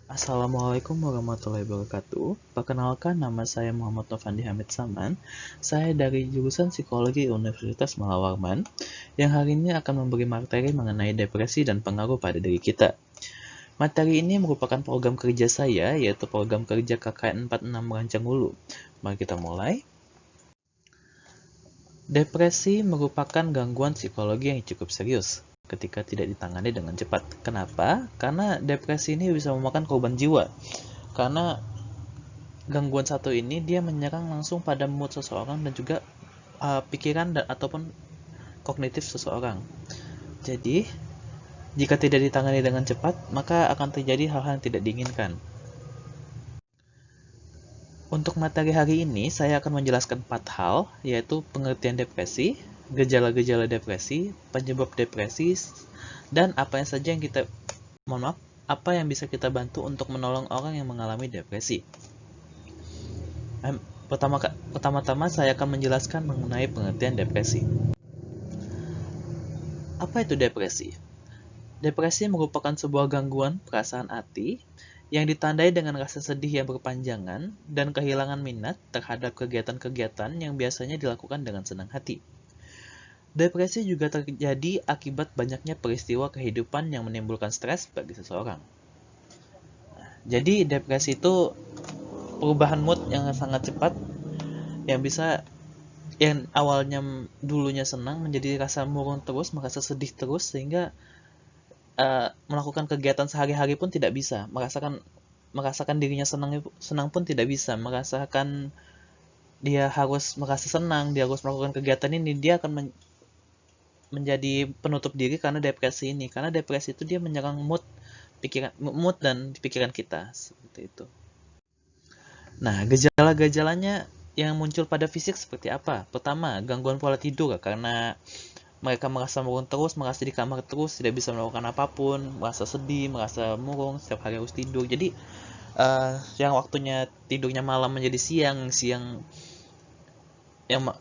Assalamualaikum warahmatullahi wabarakatuh. Perkenalkan, nama saya Muhammad Novandi Hamid Saman. Saya dari jurusan Psikologi Universitas Muhammad Warman, yang hari ini akan memberi materi mengenai depresi dan pengaruh pada diri kita. Materi ini merupakan program kerja saya, yaitu program kerja KKN 46 Merancang Hulu. Mari kita mulai. Depresi merupakan gangguan psikologi yang cukup serius ketika tidak ditangani dengan cepat. Kenapa? Karena depresi ini bisa memakan korban jiwa. Karena gangguan satu ini dia menyerang langsung pada mood seseorang dan juga pikiran dan ataupun kognitif seseorang. Jadi, jika tidak ditangani dengan cepat, maka akan terjadi hal-hal yang tidak diinginkan. Untuk materi hari ini, saya akan menjelaskan 4 hal, yaitu pengertian depresi, gejala-gejala depresi, penyebab depresi, dan apa yang saja yang kita, apa yang bisa kita bantu untuk menolong orang yang mengalami depresi. Pertama-tama saya akan menjelaskan mengenai pengertian depresi. Apa itu depresi? Depresi merupakan sebuah gangguan perasaan hati yang ditandai dengan rasa sedih yang berkepanjangan dan kehilangan minat terhadap kegiatan-kegiatan yang biasanya dilakukan dengan senang hati. Depresi juga terjadi akibat banyaknya peristiwa kehidupan yang menimbulkan stres bagi seseorang. Jadi depresi itu perubahan mood yang sangat cepat yang bisa yang awalnya dulunya senang menjadi rasa murung terus, merasa sedih terus sehingga melakukan kegiatan sehari-hari pun tidak bisa, merasakan dirinya senang pun tidak bisa, merasakan dia harus merasa senang, dia harus melakukan kegiatan ini, dia akan menjadi penutup diri karena depresi ini. Karena depresi itu dia menyerang mood dan pikiran kita seperti itu. Nah, gejala-gejalanya yang muncul pada fisik seperti apa? Pertama, gangguan pola tidur karena mereka merasa murung terus, merasa di kamar terus, tidak bisa melakukan apapun, merasa sedih, merasa murung, setiap hari harus tidur. Jadi, yang waktunya tidurnya malam menjadi siang, siang yang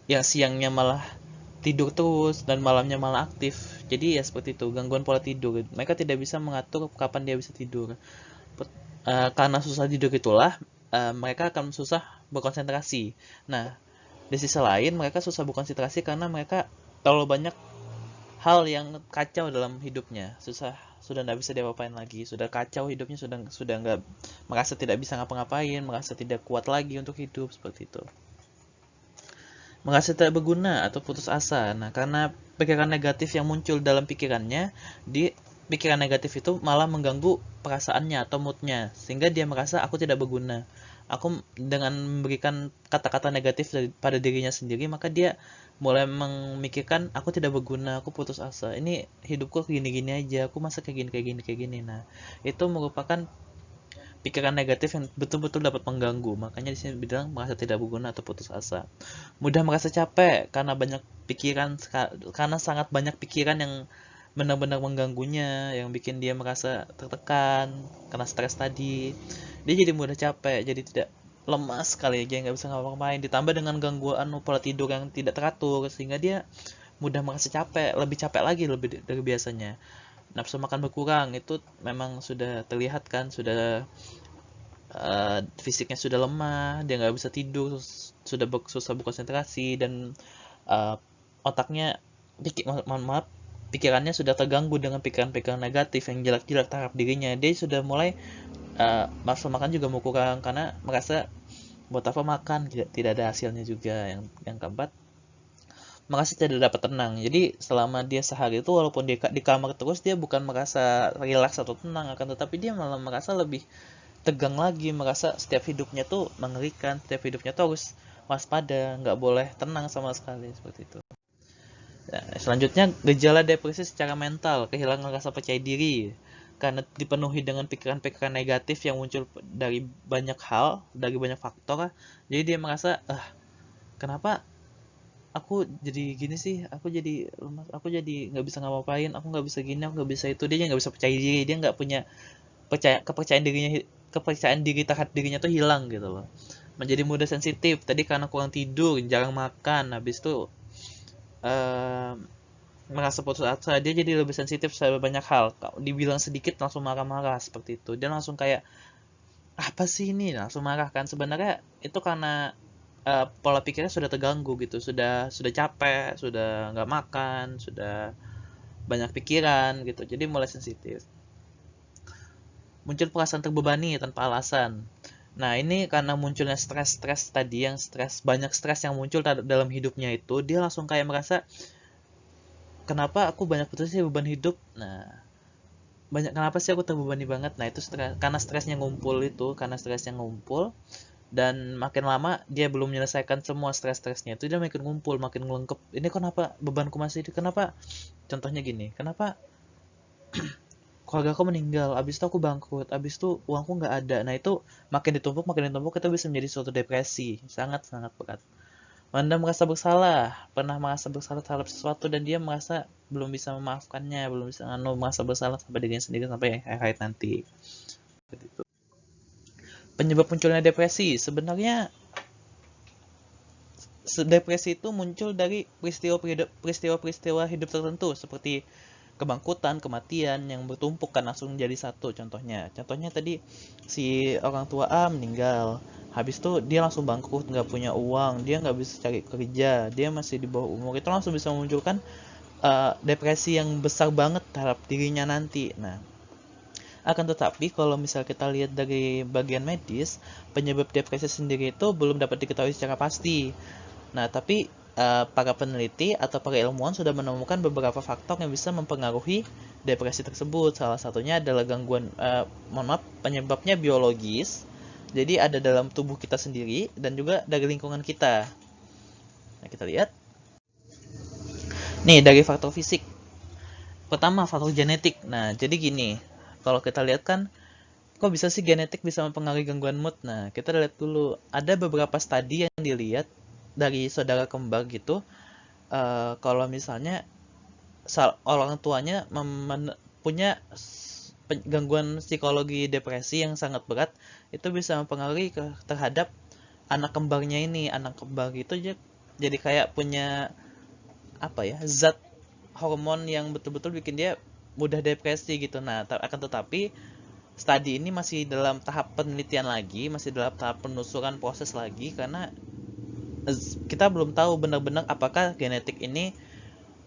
yang siangnya malah tidur terus dan malamnya malah aktif. Jadi ya seperti itu, gangguan pola tidur. Mereka tidak bisa mengatur kapan dia bisa tidur. Karena susah tidur itulah, mereka akan susah berkonsentrasi. Nah, di sisi lain mereka susah berkonsentrasi karena mereka terlalu banyak hal yang kacau dalam hidupnya, sudah tidak bisa diapa-apain lagi, sudah kacau hidupnya, sudah nggak, merasa tidak bisa ngapa-ngapain, merasa tidak kuat lagi untuk hidup seperti itu, merasa tidak berguna atau putus asa. Nah, karena pikiran negatif yang muncul dalam pikirannya, di pikiran negatif itu malah mengganggu perasaannya atau moodnya, sehingga dia merasa aku tidak berguna. Aku dengan memberikan kata-kata negatif pada dirinya sendiri, maka dia mulai memikirkan aku tidak berguna, aku putus asa. Ini hidupku gini-gini aja, aku masa kayak gini kayak gini kayak gini. Nah, itu merupakan pikiran negatif yang betul-betul dapat mengganggu. Makanya di sini bilang merasa tidak berguna atau putus asa. Mudah merasa capek karena banyak pikiran, karena sangat banyak pikiran yang benar-benar mengganggunya, yang bikin dia merasa tertekan karena stres tadi. Dia jadi mudah capek, jadi tidak, lemas sekali aja, nggak bisa ngapa-ngapain. Ditambah dengan gangguan pola tidur yang tidak teratur, sehingga dia mudah merasa capek, lebih capek lagi lebih dari biasanya. Nafsu makan berkurang, itu memang sudah terlihat kan, sudah fisiknya sudah lemah, dia nggak bisa tidur, sudah susah berkonsentrasi, dan uh, otaknya, maaf, pikirannya sudah terganggu dengan pikiran-pikiran negatif yang jelek-jelek terhadap dirinya. Dia sudah mulai nafsu makan juga berkurang karena merasa buat apa makan, tidak ada hasilnya juga. Yang keempat, merasa tidak dapat tenang. Jadi selama dia sehari itu, walaupun dia di kamar terus, dia bukan merasa rileks atau tenang, akan tetapi dia malah merasa lebih tegang lagi, merasa setiap hidupnya tuh mengerikan, setiap hidupnya tuh harus waspada, nggak boleh tenang sama sekali seperti itu. Nah, selanjutnya, gejala depresi secara mental, kehilangan rasa percaya diri karena dipenuhi dengan pikiran-pikiran negatif yang muncul dari banyak hal, dari banyak faktor. Jadi dia merasa, kenapa aku jadi gini sih, aku jadi lemas, aku jadi nggak bisa ngapa-ngapain, aku nggak bisa gini, aku nggak bisa itu. Dia nggak bisa percaya diri, dia nggak punya kepercayaan diri terhadap dirinya tuh hilang gitu loh. Menjadi mudah sensitif tadi karena kurang tidur, jarang makan, habis itu eh, merasa putus asa, dia jadi lebih sensitif terhadap banyak hal. Kalau dibilang sedikit langsung marah-marah seperti itu. Dia langsung kayak apa sih ini, langsung marah kan. Sebenarnya itu karena pola pikirnya sudah terganggu gitu, sudah capek, sudah nggak makan, sudah banyak pikiran gitu. Jadi mulai sensitif. Muncul perasaan terbebani tanpa alasan. Nah, ini karena munculnya stres-stres tadi, yang banyak stres yang muncul dalam hidupnya itu, dia langsung kayak merasa, kenapa aku banyak betul sih beban hidup? Nah, kenapa sih aku terbebani banget? Nah, itu karena stresnya ngumpul itu, karena stresnya ngumpul, dan makin lama dia belum menyelesaikan semua stres-stresnya itu, dia makin ngumpul, makin ngelengkep. Ini kenapa bebanku masih itu? Kenapa? Contohnya gini, kenapa keluarga aku meninggal, abis itu aku bangkrut, abis itu uangku nggak ada. Nah, itu makin ditumpuk, itu bisa menjadi suatu depresi, sangat-sangat berat. Anda merasa bersalah, pernah merasa bersalah terhadap sesuatu, dan dia merasa belum bisa memaafkannya, belum bisa merasa bersalah sampai dirinya sendiri sampai akhir nanti. Penyebab munculnya depresi, sebenarnya depresi itu muncul dari peristiwa-peristiwa hidup tertentu, seperti kebangkutan, kematian yang bertumpuk kan langsung jadi satu. Contohnya tadi si orang tua A meninggal, habis itu dia langsung bangkrut, nggak punya uang, dia nggak bisa cari kerja, dia masih di bawah umur, itu langsung bisa memunculkan depresi yang besar banget terhadap dirinya nanti. Nah, akan tetapi kalau misal kita lihat dari bagian medis, penyebab depresi sendiri itu belum dapat diketahui secara pasti. Nah, tapi para peneliti atau para ilmuwan sudah menemukan beberapa faktor yang bisa mempengaruhi depresi tersebut. Salah satunya adalah gangguan, penyebabnya biologis. Jadi ada dalam tubuh kita sendiri dan juga dari lingkungan kita. Nah, kita lihat. Nih, dari faktor fisik. Pertama, faktor genetik. Nah, jadi gini, kalau kita lihat kan, kok bisa sih genetik bisa mempengaruhi gangguan mood? Nah, kita lihat dulu. Ada beberapa studi yang dilihat dari saudara kembar gitu. Kalau misalnya orang tuanya punya gangguan psikologi depresi yang sangat berat, itu bisa mempengaruhi terhadap anak kembarnya ini. Anak kembar itu jadi kayak punya apa ya, zat hormon yang betul-betul bikin dia mudah depresi gitu. Nah, akan tetapi studi ini masih dalam tahap penelitian lagi, masih dalam tahap penelusuran proses lagi, karena kita belum tahu benar-benar apakah genetik ini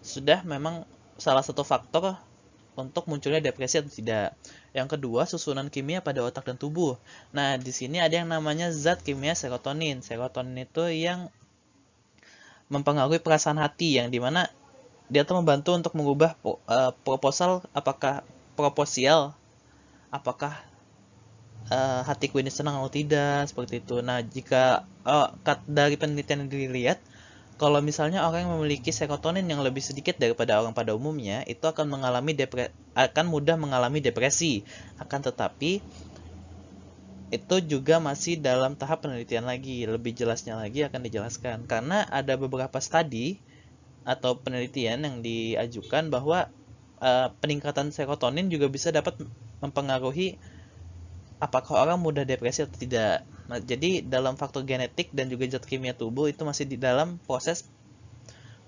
sudah memang salah satu faktor untuk munculnya depresi atau tidak. Yang kedua, susunan kimia pada otak dan tubuh. Nah, di sini ada yang namanya zat kimia serotonin. Serotonin itu yang mempengaruhi perasaan hati, yang dimana dia tuh membantu untuk mengubah proposal, apakah hatiku ini senang atau tidak, seperti itu. Nah, jika dari penelitian yang dilihat, kalau misalnya orang yang memiliki serotonin yang lebih sedikit daripada orang pada umumnya, itu akan mudah mengalami depresi. Akan tetapi itu juga masih dalam tahap penelitian lagi. Lebih jelasnya lagi akan dijelaskan, karena ada beberapa studi atau penelitian yang diajukan bahwa peningkatan serotonin juga bisa dapat mempengaruhi apakah orang mudah depresi atau tidak. Nah, jadi dalam faktor genetik dan juga zat kimia tubuh itu masih di dalam proses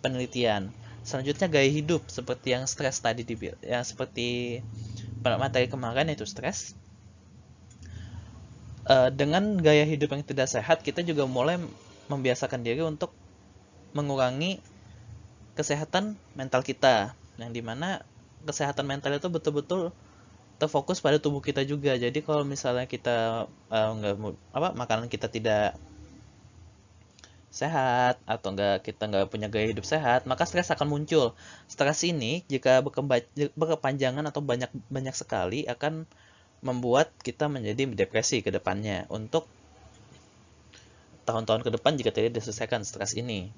penelitian. Selanjutnya gaya hidup, seperti yang stres tadi, yang seperti materi kemarin itu stres. Dengan gaya hidup yang tidak sehat, kita juga mulai membiasakan diri untuk mengurangi kesehatan mental kita, yang dimana kesehatan mental itu betul-betul terfokus pada tubuh kita juga. Jadi kalau misalnya kita makanan kita tidak sehat, atau kita nggak punya gaya hidup sehat, maka stres akan muncul. Stres ini jika berkepanjangan atau banyak sekali akan membuat kita menjadi depresi ke depannya untuk tahun-tahun ke depan jika tidak diselesaikan stres ini.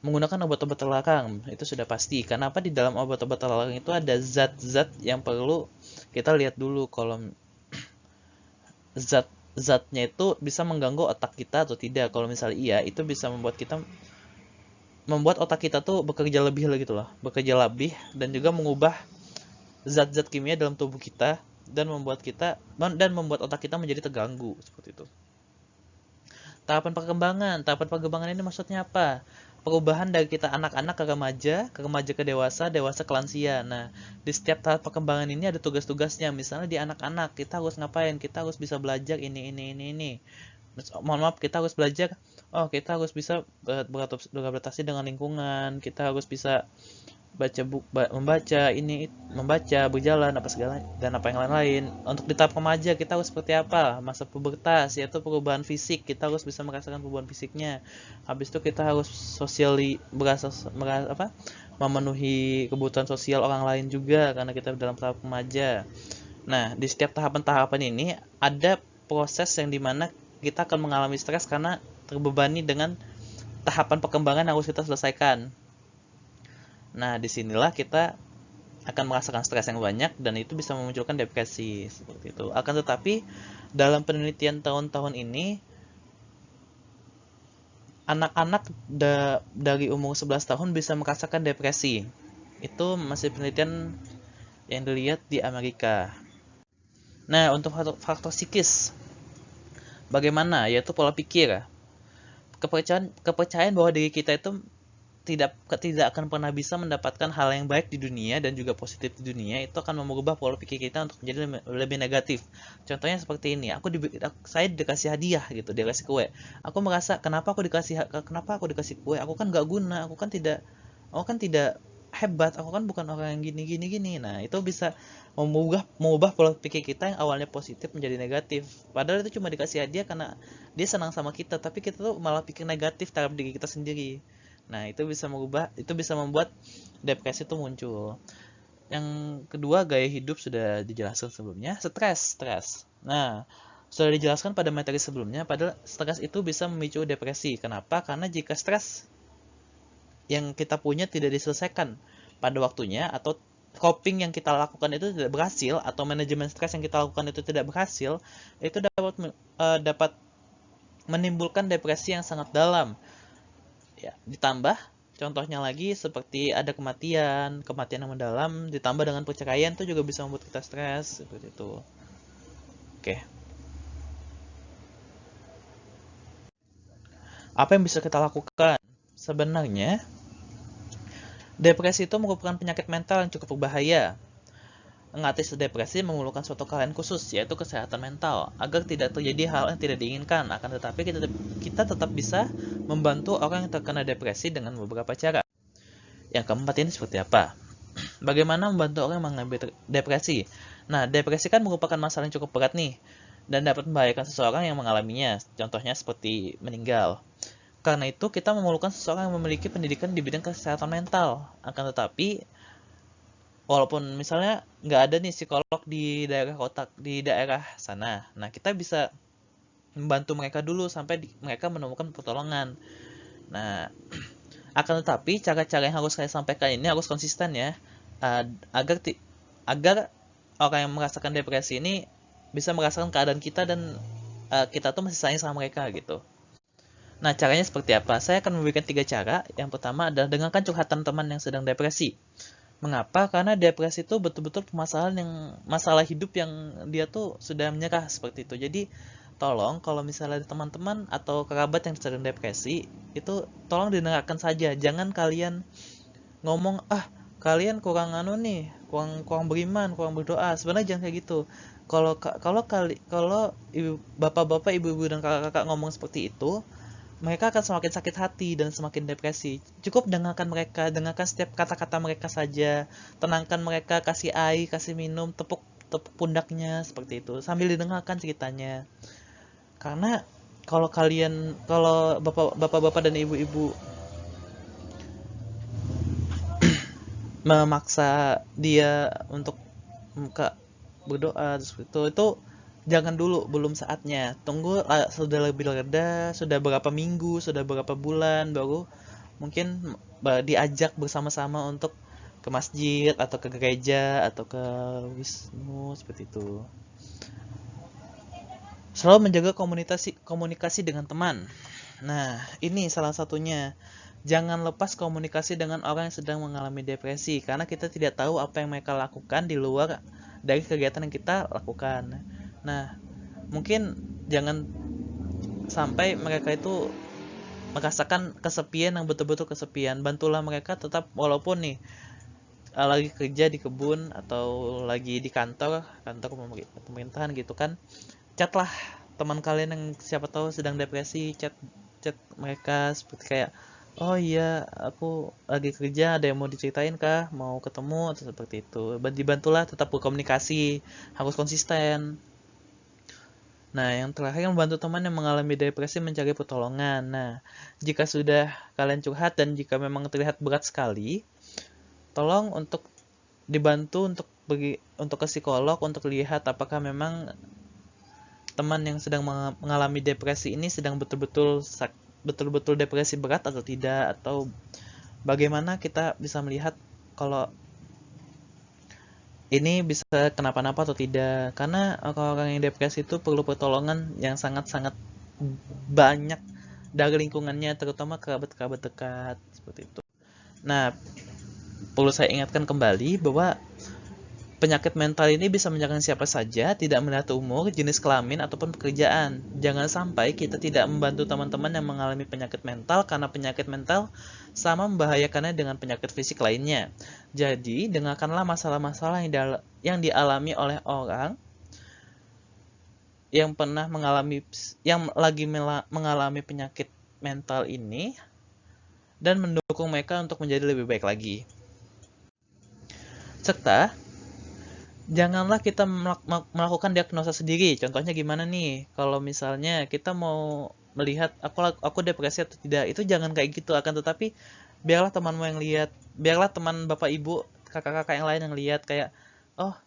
Menggunakan obat-obat terlarang itu sudah pasti. Kenapa di dalam obat-obat terlarang itu ada zat-zat yang perlu kita lihat dulu, kalau zat-zatnya itu bisa mengganggu otak kita atau tidak. Kalau misalnya iya, itu bisa membuat otak kita tuh bekerja lebih gitu loh, bekerja lebih, dan juga mengubah zat-zat kimia dalam tubuh kita dan membuat otak kita menjadi terganggu seperti itu. Tahapan perkembangan ini maksudnya apa? perubahan dari kita anak-anak ke remaja ke dewasa, dewasa ke lansia. Nah, di setiap tahap perkembangan ini ada tugas-tugasnya. Misalnya di anak-anak kita harus ngapain? Kita harus bisa belajar ini. Mohon maaf, kita harus belajar. Oh, kita harus bisa beradaptasi dengan lingkungan. Kita harus bisa membaca, berjalan apa segala dan apa yang lain-lain. Untuk di tahap remaja kita harus seperti apa? Masa pubertas, yaitu perubahan fisik, kita harus bisa merasakan perubahan fisiknya. Habis itu kita harus memenuhi kebutuhan sosial orang lain juga karena kita dalam tahap remaja. Nah, di setiap tahapan-tahapan ini ada proses yang dimana kita akan mengalami stres karena terbebani dengan tahapan perkembangan yang harus kita selesaikan. Nah, disinilah kita akan merasakan stres yang banyak dan itu bisa memunculkan depresi seperti itu. Akan tetapi dalam penelitian tahun-tahun ini anak-anak dari umur 11 tahun bisa merasakan depresi. Itu masih penelitian yang dilihat di Amerika. Nah, untuk faktor psikis bagaimana? Yaitu pola pikir. Kepercayaan bahwa diri kita itu tidak akan pernah bisa mendapatkan hal yang baik di dunia dan juga positif di dunia, itu akan mengubah pola pikir kita untuk menjadi lebih negatif. Contohnya seperti ini, saya dikasih hadiah gitu, dikasih kue. Aku merasa kenapa aku dikasih kue? Aku kan gak guna, aku kan tidak hebat, aku kan bukan orang yang gini. Nah, itu bisa mengubah pola pikir kita yang awalnya positif menjadi negatif. Padahal itu cuma dikasih hadiah karena dia senang sama kita, tapi kita tuh malah pikir negatif terhadap diri kita sendiri. Nah, itu bisa membuat depresi itu muncul. Yang kedua, gaya hidup sudah dijelaskan sebelumnya. Stres. Nah, sudah dijelaskan pada materi sebelumnya, padahal stres itu bisa memicu depresi. Kenapa? Karena jika stres yang kita punya tidak diselesaikan pada waktunya, atau coping yang kita lakukan itu tidak berhasil, atau manajemen stres yang kita lakukan itu tidak berhasil, itu dapat menimbulkan depresi yang sangat dalam. Ya, ditambah contohnya lagi seperti ada kematian yang mendalam, ditambah dengan perceraian, itu juga bisa membuat kita stres seperti itu. Oke. Apa yang bisa kita lakukan? Sebenarnya depresi itu merupakan penyakit mental yang cukup berbahaya. Mengatasi depresi memerlukan suatu keahlian khusus, yaitu kesehatan mental, agar tidak terjadi hal yang tidak diinginkan. Akan tetapi kita tetap bisa membantu orang yang terkena depresi dengan beberapa cara. Yang keempat ini seperti apa? Bagaimana membantu orang yang mengalami depresi? Nah, depresi kan merupakan masalah yang cukup berat nih, dan dapat membahayakan seseorang yang mengalaminya. Contohnya seperti meninggal. Karena itu, kita memerlukan seseorang yang memiliki pendidikan di bidang kesehatan mental. Akan tetapi, walaupun misalnya nggak ada nih psikolog di daerah sana, nah kita bisa membantu mereka dulu sampai mereka menemukan pertolongan. Nah, akan tetapi cara-cara yang harus saya sampaikan ini harus konsisten ya, agar orang yang merasakan depresi ini bisa merasakan keadaan kita dan kita tuh masih sayang sama mereka gitu. Nah, caranya seperti apa? Saya akan memberikan 3 cara. Yang pertama adalah dengarkan curhatan teman yang sedang depresi. Mengapa? Karena depresi itu betul-betul masalah hidup yang dia tuh sudah menyerah seperti itu. Jadi tolong kalau misalnya ada teman-teman atau kerabat yang sedang depresi, itu tolong didengarkan saja. Jangan kalian ngomong, kalian kurang kurang beriman, kurang berdoa. Sebenarnya jangan kayak gitu. Kalau bapak-bapak, ibu-ibu dan kakak-kakak ngomong seperti itu, mereka akan semakin sakit hati dan semakin depresi. Cukup dengarkan setiap kata-kata mereka saja, tenangkan mereka, kasih air, kasih minum, tepuk pundaknya seperti itu sambil didengarkan ceritanya. Karena kalau bapak-bapak dan ibu-ibu memaksa dia untuk berdoa seperti itu jangan dulu, belum saatnya. Tunggu sudah lebih reda, sudah berapa minggu, sudah berapa bulan, baru mungkin diajak bersama-sama untuk ke masjid atau ke gereja atau ke wisnu seperti itu. Selalu menjaga komunikasi dengan teman. Nah, ini salah satunya. Jangan lepas komunikasi dengan orang yang sedang mengalami depresi, karena kita tidak tahu apa yang mereka lakukan di luar dari kegiatan yang kita lakukan. Nah, mungkin jangan sampai mereka itu merasakan kesepian yang betul-betul kesepian, bantulah mereka tetap walaupun nih lagi kerja di kebun atau lagi di kantor pemerintahan gitu kan, chatlah teman kalian yang siapa tahu sedang depresi, chat chat mereka seperti kayak, oh iya aku lagi kerja, ada yang mau diceritain kah, mau ketemu atau seperti itu. Dibantulah tetap berkomunikasi, harus konsisten. Nah, yang terakhir membantu teman yang mengalami depresi mencari pertolongan. Nah, jika sudah kalian curhat dan jika memang terlihat berat sekali, tolong untuk dibantu untuk pergi untuk ke psikolog untuk lihat apakah memang teman yang sedang mengalami depresi ini sedang betul-betul depresi berat atau tidak, atau bagaimana kita bisa melihat kalau ini bisa kenapa-napa atau tidak, karena orang-orang yang depresi itu perlu pertolongan yang sangat-sangat banyak dari lingkungannya, terutama kerabat-kerabat dekat seperti itu. Nah, perlu saya ingatkan kembali bahwa penyakit mental ini bisa menyerang siapa saja, tidak melihat umur, jenis kelamin, ataupun pekerjaan. Jangan sampai kita tidak membantu teman-teman yang mengalami penyakit mental karena penyakit mental sama membahayakannya dengan penyakit fisik lainnya. Jadi, dengarkanlah masalah-masalah yang dialami oleh orang yang pernah mengalami penyakit mental ini dan mendukung mereka untuk menjadi lebih baik lagi. Serta janganlah kita melakukan diagnosa sendiri. Contohnya gimana nih? Kalau misalnya kita mau melihat aku depresi atau tidak, itu jangan kayak gitu. Akan tetapi biarlah temanmu yang lihat, biarlah teman bapak ibu, kakak-kakak yang lain yang lihat kayak, oh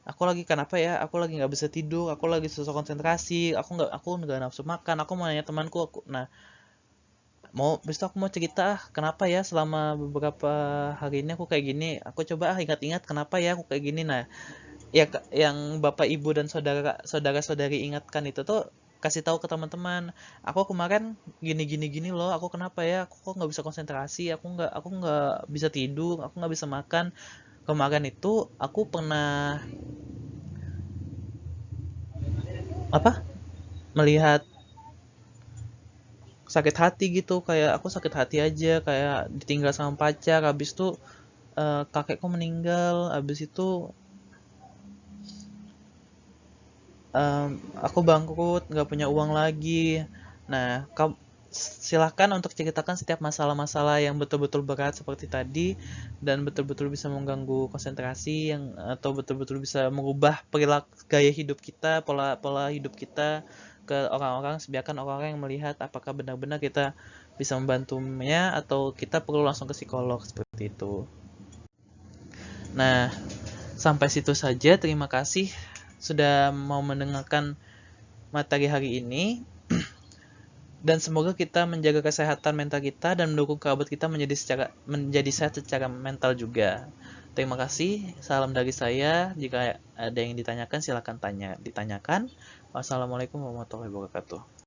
aku lagi kenapa ya? Aku lagi nggak bisa tidur, aku lagi susah konsentrasi, aku nggak nafsu makan. Aku mau nanya temanku, nah besok aku mau cerita kenapa ya selama beberapa hari ini aku kayak gini. Aku coba ingat-ingat kenapa ya aku kayak gini. Nah, ya yang bapak ibu dan saudara-saudari ingatkan itu tuh kasih tahu ke teman-teman, aku kemarin gini gini gini loh, aku kenapa ya, aku kok nggak bisa konsentrasi, aku nggak bisa tidur, aku nggak bisa makan. Kemarin itu aku pernah apa melihat sakit hati gitu, kayak aku sakit hati aja, kayak ditinggal sama pacar, habis itu kakekku meninggal, habis itu aku bangkrut, nggak punya uang lagi. Nah, silahkan untuk ceritakan setiap masalah-masalah yang betul-betul berat seperti tadi dan betul-betul bisa mengganggu konsentrasi atau betul-betul bisa mengubah perilaku gaya hidup kita, pola hidup kita ke orang-orang, biarkan orang-orang yang melihat apakah benar-benar kita bisa membantunya atau kita perlu langsung ke psikolog seperti itu. Nah, sampai situ saja. Terima kasih sudah mau mendengarkan materi hari ini. Dan semoga kita menjaga kesehatan mental kita dan mendukung kerabat kita menjadi sehat secara mental juga. Terima kasih. Salam dari saya. Jika ada yang ditanyakan silakan ditanyakan. Wassalamualaikum warahmatullahi wabarakatuh.